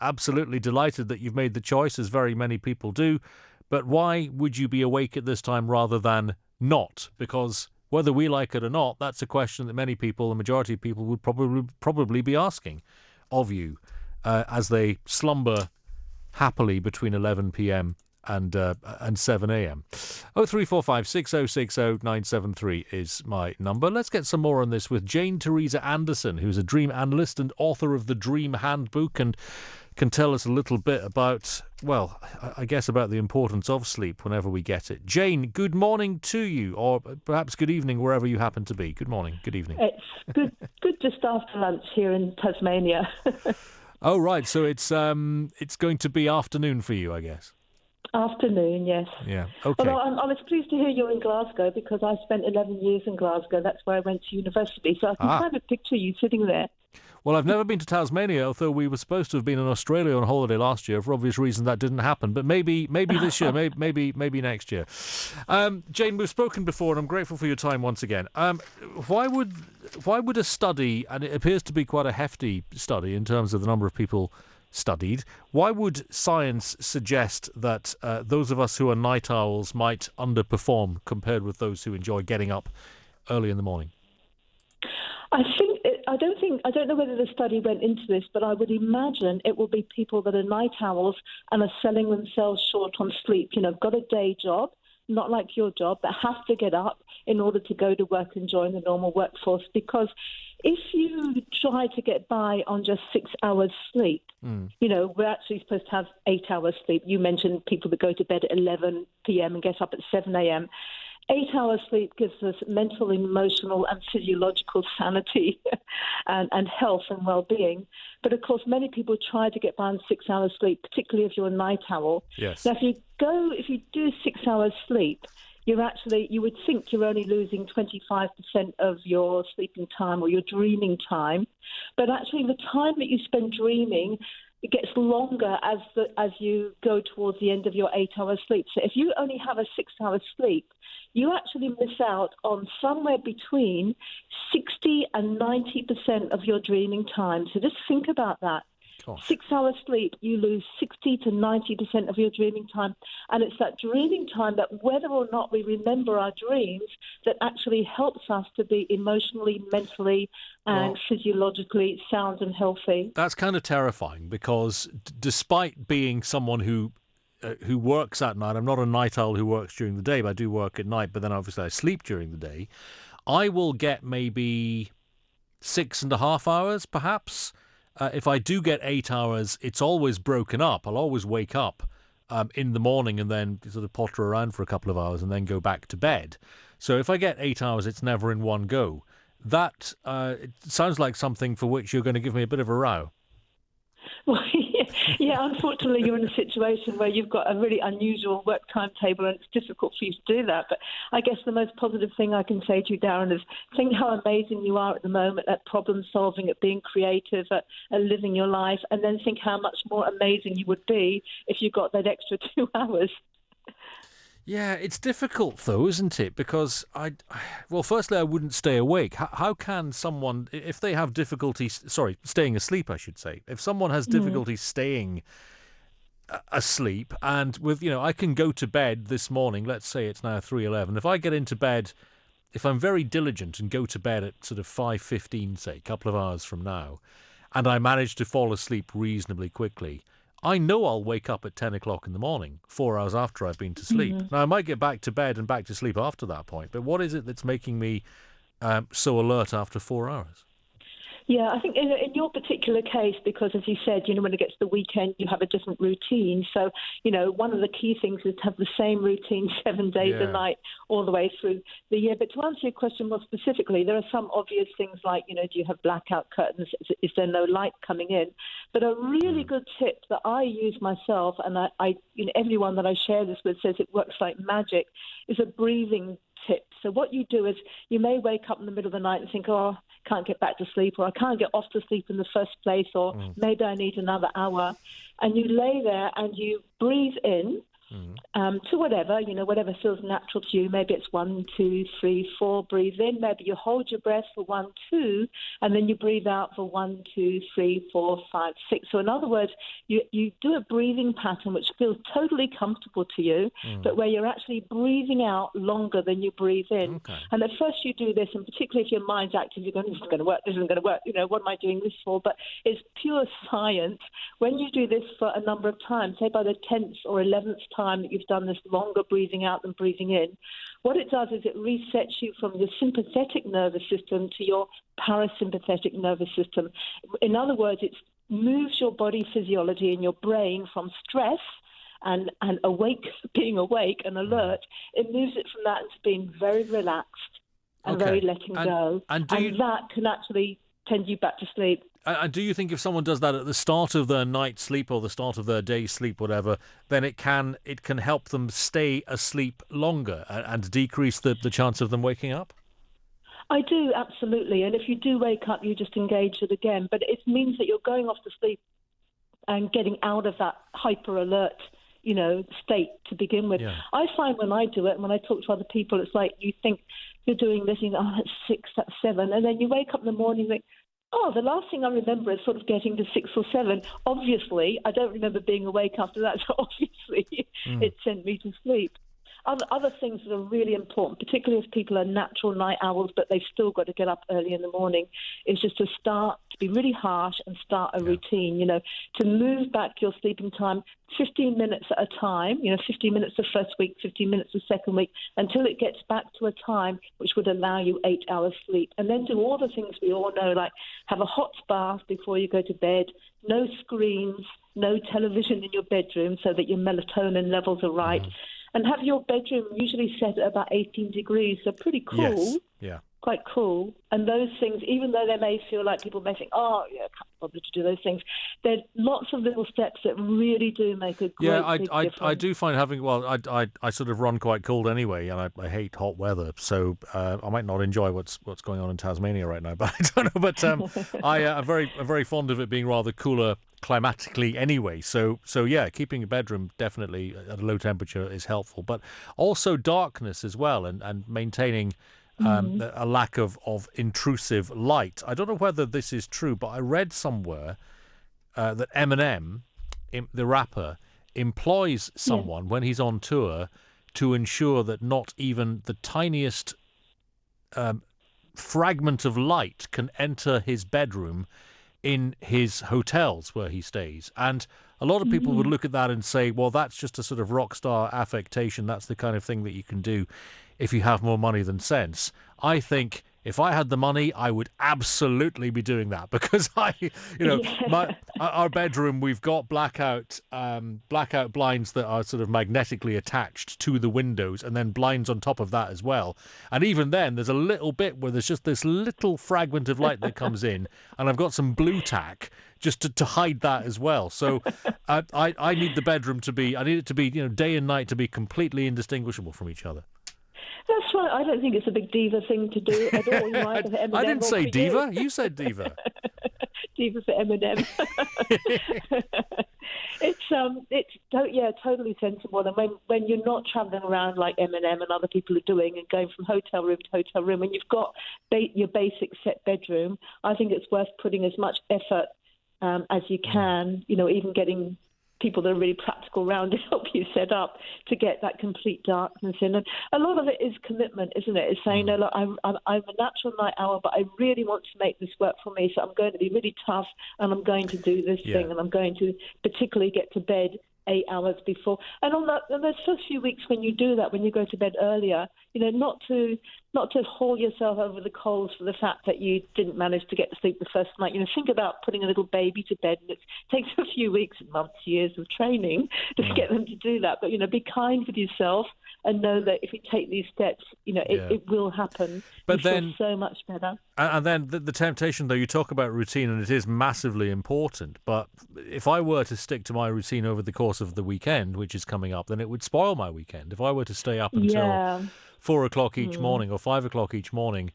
absolutely delighted that you've made the choice, as very many people do. But why would you be awake at this time rather than not? Because whether we like it or not, that's a question that many people, the majority of people, would probably be asking of you as they slumber happily between 11 p.m. and 7 a.m. 0345 6060 973 is my number. Let's get some more on this with Jane Teresa Anderson, who's a dream analyst and author of the Dream Handbook, and can tell us a little bit about, well, I guess about the importance of sleep whenever we get it. Jane, good morning to you, or perhaps good evening wherever you happen to be. Good morning, good evening. It's good just after lunch here in Tasmania. Oh, right. So it's going to be afternoon for you, I guess. Afternoon, yes. Yeah, okay. Although I was pleased to hear you're in Glasgow, because I spent 11 years in Glasgow. That's where I went to university. So I can kind of picture you sitting there. Well, I've never been to Tasmania, although we were supposed to have been in Australia on holiday last year. For obvious reasons, that didn't happen. But maybe this year, maybe next year. Jane, we've spoken before, and I'm grateful for your time once again. Why would a study, and it appears to be quite a hefty study in terms of the number of people studied, why would science suggest that those of us who are night owls might underperform compared with those who enjoy getting up early in the morning? I don't know whether the study went into this, but I would imagine it will be people that are night owls and are selling themselves short on sleep. You know, got a day job, not like your job, but have to get up in order to go to work and join the normal workforce. Because if you try to get by on just 6 hours sleep, you know, we're actually supposed to have 8 hours sleep. You mentioned people that go to bed at 11 p.m. and get up at 7 a.m. 8 hours sleep gives us mental, emotional and physiological sanity and health and well-being. But, of course, many people try to get by on 6 hours sleep, particularly if you're a night owl. Yes. Now, if you do 6 hours sleep, you would think you're only losing 25% of your sleeping time or your dreaming time. But actually the time that you spend dreaming, it gets longer as you go towards the end of your 8 hours sleep. So if you only have a 6 hours sleep, you actually miss out on somewhere between 60 and 90% of your dreaming time. So just think about that. Gosh. 6 hours sleep, you lose 60 to 90% of your dreaming time. And it's that dreaming time that, whether or not we remember our dreams, that actually helps us to be emotionally, mentally and physiologically sound and healthy. That's kind of terrifying, because despite being someone who works at night, I'm not a night owl who works during the day, but I do work at night, but then obviously I sleep during the day. I will get maybe 6.5 hours, perhaps. If I do get 8 hours, it's always broken up. I'll always wake up in the morning and then sort of potter around for a couple of hours and then go back to bed. So if I get 8 hours, it's never in one go. That it sounds like something for which you're going to give me a bit of a row. Well, yeah, unfortunately, you're in a situation where you've got a really unusual work timetable and it's difficult for you to do that. But I guess the most positive thing I can say to you, Darren, is think how amazing you are at the moment at problem solving, at being creative, at living your life, and then think how much more amazing you would be if you got that extra 2 hours. Yeah, it's difficult though, isn't it? Because firstly, I wouldn't stay awake. How can someone, if they have difficulty, staying asleep, I should say, if someone has difficulty staying asleep, and I can go to bed this morning, let's say it's now 3:11. If I get into bed, if I'm very diligent and go to bed at sort of 5:15, say, a couple of hours from now, and I manage to fall asleep reasonably quickly, I know I'll wake up at 10 o'clock in the morning, 4 hours after I've been to sleep. Now, I might get back to bed and back to sleep after that point, but what is it that's making me so alert after 4 hours? Yeah, I think in your particular case, because as you said, when it gets to the weekend, you have a different routine. So, one of the key things is to have the same routine 7 days a night all the way through the year. But to answer your question more specifically, there are some obvious things like, do you have blackout curtains? Is there no light coming in? But a really good tip that I use myself, and I everyone that I share this with says it works like magic, is a breathing tip. So what you do is you may wake up in the middle of the night and think, can't get back to sleep, or I can't get off to sleep in the first place, or maybe I need another hour. And you lay there and you breathe in to whatever, whatever feels natural to you. Maybe it's 1, 2, 3, 4, breathe in. Maybe you hold your breath for 1, 2, and then you breathe out for 1, 2, 3, 4, 5, 6. So in other words, you do a breathing pattern which feels totally comfortable to you, but where you're actually breathing out longer than you breathe in. Okay. And at first you do this, and particularly if your mind's active, you're going, this isn't going to work, this isn't going to work, what am I doing this for? But it's pure science. When you do this for a number of times, say by the 10th or 11th time that you've done this longer breathing out than breathing in, what it does is it resets you from your sympathetic nervous system to your parasympathetic nervous system. In other words, it moves your body physiology and your brain from stress and being awake and alert. It moves it from that into being very relaxed and very letting go. And that can actually send you back to sleep. And do you think if someone does that at the start of their night's sleep or the start of their day's sleep, whatever, then it can help them stay asleep longer and decrease the chance of them waking up? I do, absolutely. And if you do wake up, you just engage it again. But it means that you're going off to sleep and getting out of that hyper alert, state to begin with. Yeah. I find when I do it, and when I talk to other people, it's like you think you're doing this, that's 6, that's 7. And then you wake up in the morning and think, the last thing I remember is sort of getting to 6 or 7. Obviously, I don't remember being awake after that, so obviously it sent me to sleep. Other things that are really important, particularly if people are natural night owls, but they've still got to get up early in the morning, is just to be really harsh and start a routine, to move back your sleeping time 15 minutes at a time, 15 minutes the first week, 15 minutes the second week, until it gets back to a time which would allow you 8 hours sleep. And then do all the things we all know, like have a hot bath before you go to bed, no screens, no television in your bedroom so that your melatonin levels are right. And have your bedroom usually set at about 18 degrees, so pretty cool. Yes. Yeah. Quite cool. And those things, even though they may feel like people may think, I can't bother to do those things, there are lots of little steps that really do make a great big difference. I do find I sort of run quite cold anyway, and I hate hot weather, so I might not enjoy what's going on in Tasmania right now, but I don't know. But I'm very fond of it being rather cooler climatically anyway. So yeah, keeping a bedroom definitely at a low temperature is helpful, but also darkness as well, and maintaining a lack of intrusive light. I don't know whether this is true, but I read somewhere that Eminem, the rapper, employs someone when he's on tour to ensure that not even the tiniest fragment of light can enter his bedroom in his hotels where he stays. And a lot of people would look at that and say, well, that's just a sort of rock star affectation. That's the kind of thing that you can do if you have more money than sense. I think if I had the money, I would absolutely be doing that, because our bedroom, we've got blackout blinds that are sort of magnetically attached to the windows, and then blinds on top of that as well. And even then, there's a little bit where there's just this little fragment of light that comes in, and I've got some blue tack just to hide that as well. So I need the bedroom to be, day and night to be completely indistinguishable from each other. That's right. I don't think it's a big diva thing to do at all. I didn't say diva. You said diva. Diva for Eminem. It's totally sensible. And when you're not travelling around like Eminem and other people are doing, and going from hotel room to hotel room, when you've got your basic set bedroom, I think it's worth putting as much effort as you can. Even getting people that are really practical around to help you set up to get that complete darkness in. And a lot of it is commitment, isn't it? It's saying, no, look, I'm a natural night owl, but I really want to make this work for me, so I'm going to be really tough, and I'm going to do this thing, and I'm going to particularly get to bed 8 hours before. And on those first few weeks when you do that, when you go to bed earlier, not to haul yourself over the coals for the fact that you didn't manage to get to sleep the first night. Think about putting a little baby to bed, and it takes a few weeks, months, years of training to get them to do that. But, be kind with yourself and know that if you take these steps, it will happen. But then feel so much better. And then the temptation, though, you talk about routine, and it is massively important. But if I were to stick to my routine over the course of the weekend, which is coming up, then it would spoil my weekend. If I were to stay up until 4 o'clock each morning or 5 o'clock each morning,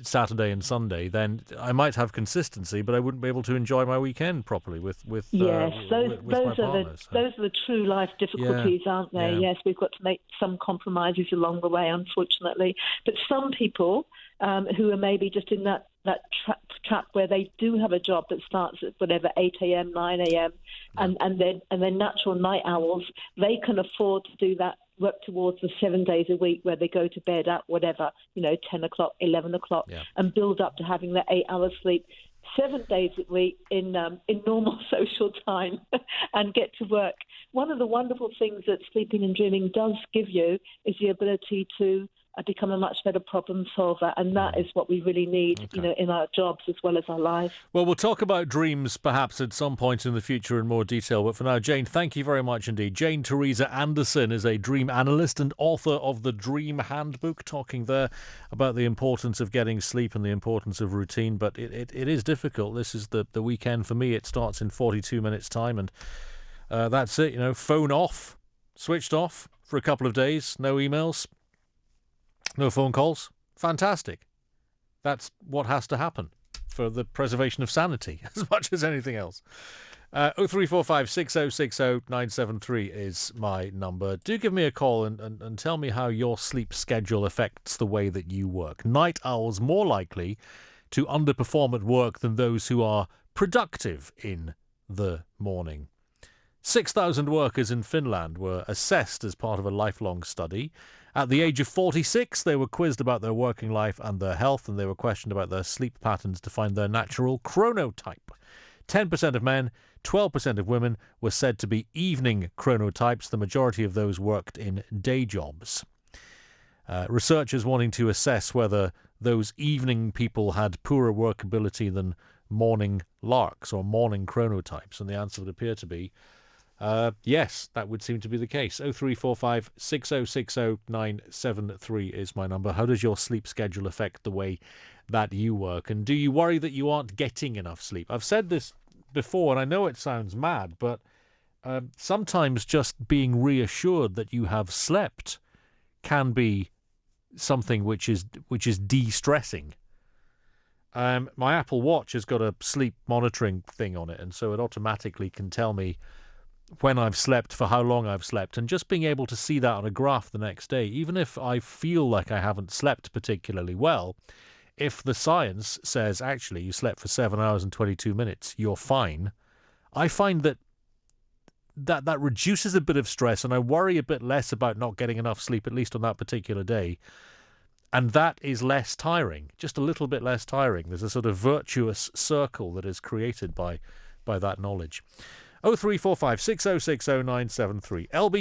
Saturday and Sunday, then I might have consistency, but I wouldn't be able to enjoy my weekend properly with my partner. Those are the true life difficulties, aren't they? Yeah. Yes, we've got to make some compromises along the way, unfortunately. But some people who are maybe just in that trap where they do have a job that starts at whatever 8 a.m., 9 a.m., and they're natural night owls, they can afford to do that, work towards the 7 days a week where they go to bed at whatever, 10 o'clock, 11 o'clock, and build up to having that 8 hours sleep 7 days a week in normal social time and get to work. One of the wonderful things that sleeping and dreaming does give you is the ability to become a much better problem solver, and that is what we really need, in our jobs as well as our life. Well, we'll talk about dreams perhaps at some point in the future in more detail, but for now, Jane, thank you very much indeed. Jane Teresa Anderson is a dream analyst and author of the Dream Handbook, talking there about the importance of getting sleep and the importance of routine, but it is difficult. This is the weekend for me. It starts in 42 minutes' time, and that's it, phone off, switched off for a couple of days, no emails, no phone calls. Fantastic. That's what has to happen for the preservation of sanity as much as anything else. 0345 6060 973 is my number. Do give me a call and tell me how your sleep schedule affects the way that you work. Night owls more likely to underperform at work than those who are productive in the morning. 6,000 workers in Finland were assessed as part of a lifelong study. At the age of 46, they were quizzed about their working life and their health, and they were questioned about their sleep patterns to find their natural chronotype. 10% of men, 12% of women were said to be evening chronotypes. The majority of those worked in day jobs. Researchers wanting to assess whether those evening people had poorer workability than morning larks or morning chronotypes, and the answer would appear to be yes, that would seem to be the case. 0345 6060 973 is my number. How does your sleep schedule affect the way that you work? And do you worry that you aren't getting enough sleep? I've said this before, and I know it sounds mad, but sometimes just being reassured that you have slept can be something which is de-stressing. My Apple Watch has got a sleep monitoring thing on it, and so it automatically can tell me when I've slept, for how long I've slept, and just being able to see that on a graph the next day, even if I feel like I haven't slept particularly well, if the science says, actually, you slept for 7 hours and 22 minutes, you're fine, I find that reduces a bit of stress, and I worry a bit less about not getting enough sleep, at least on that particular day, and that is less tiring, just a little bit less tiring. There's a sort of virtuous circle that is created by that knowledge. 0345 6060 973. LBC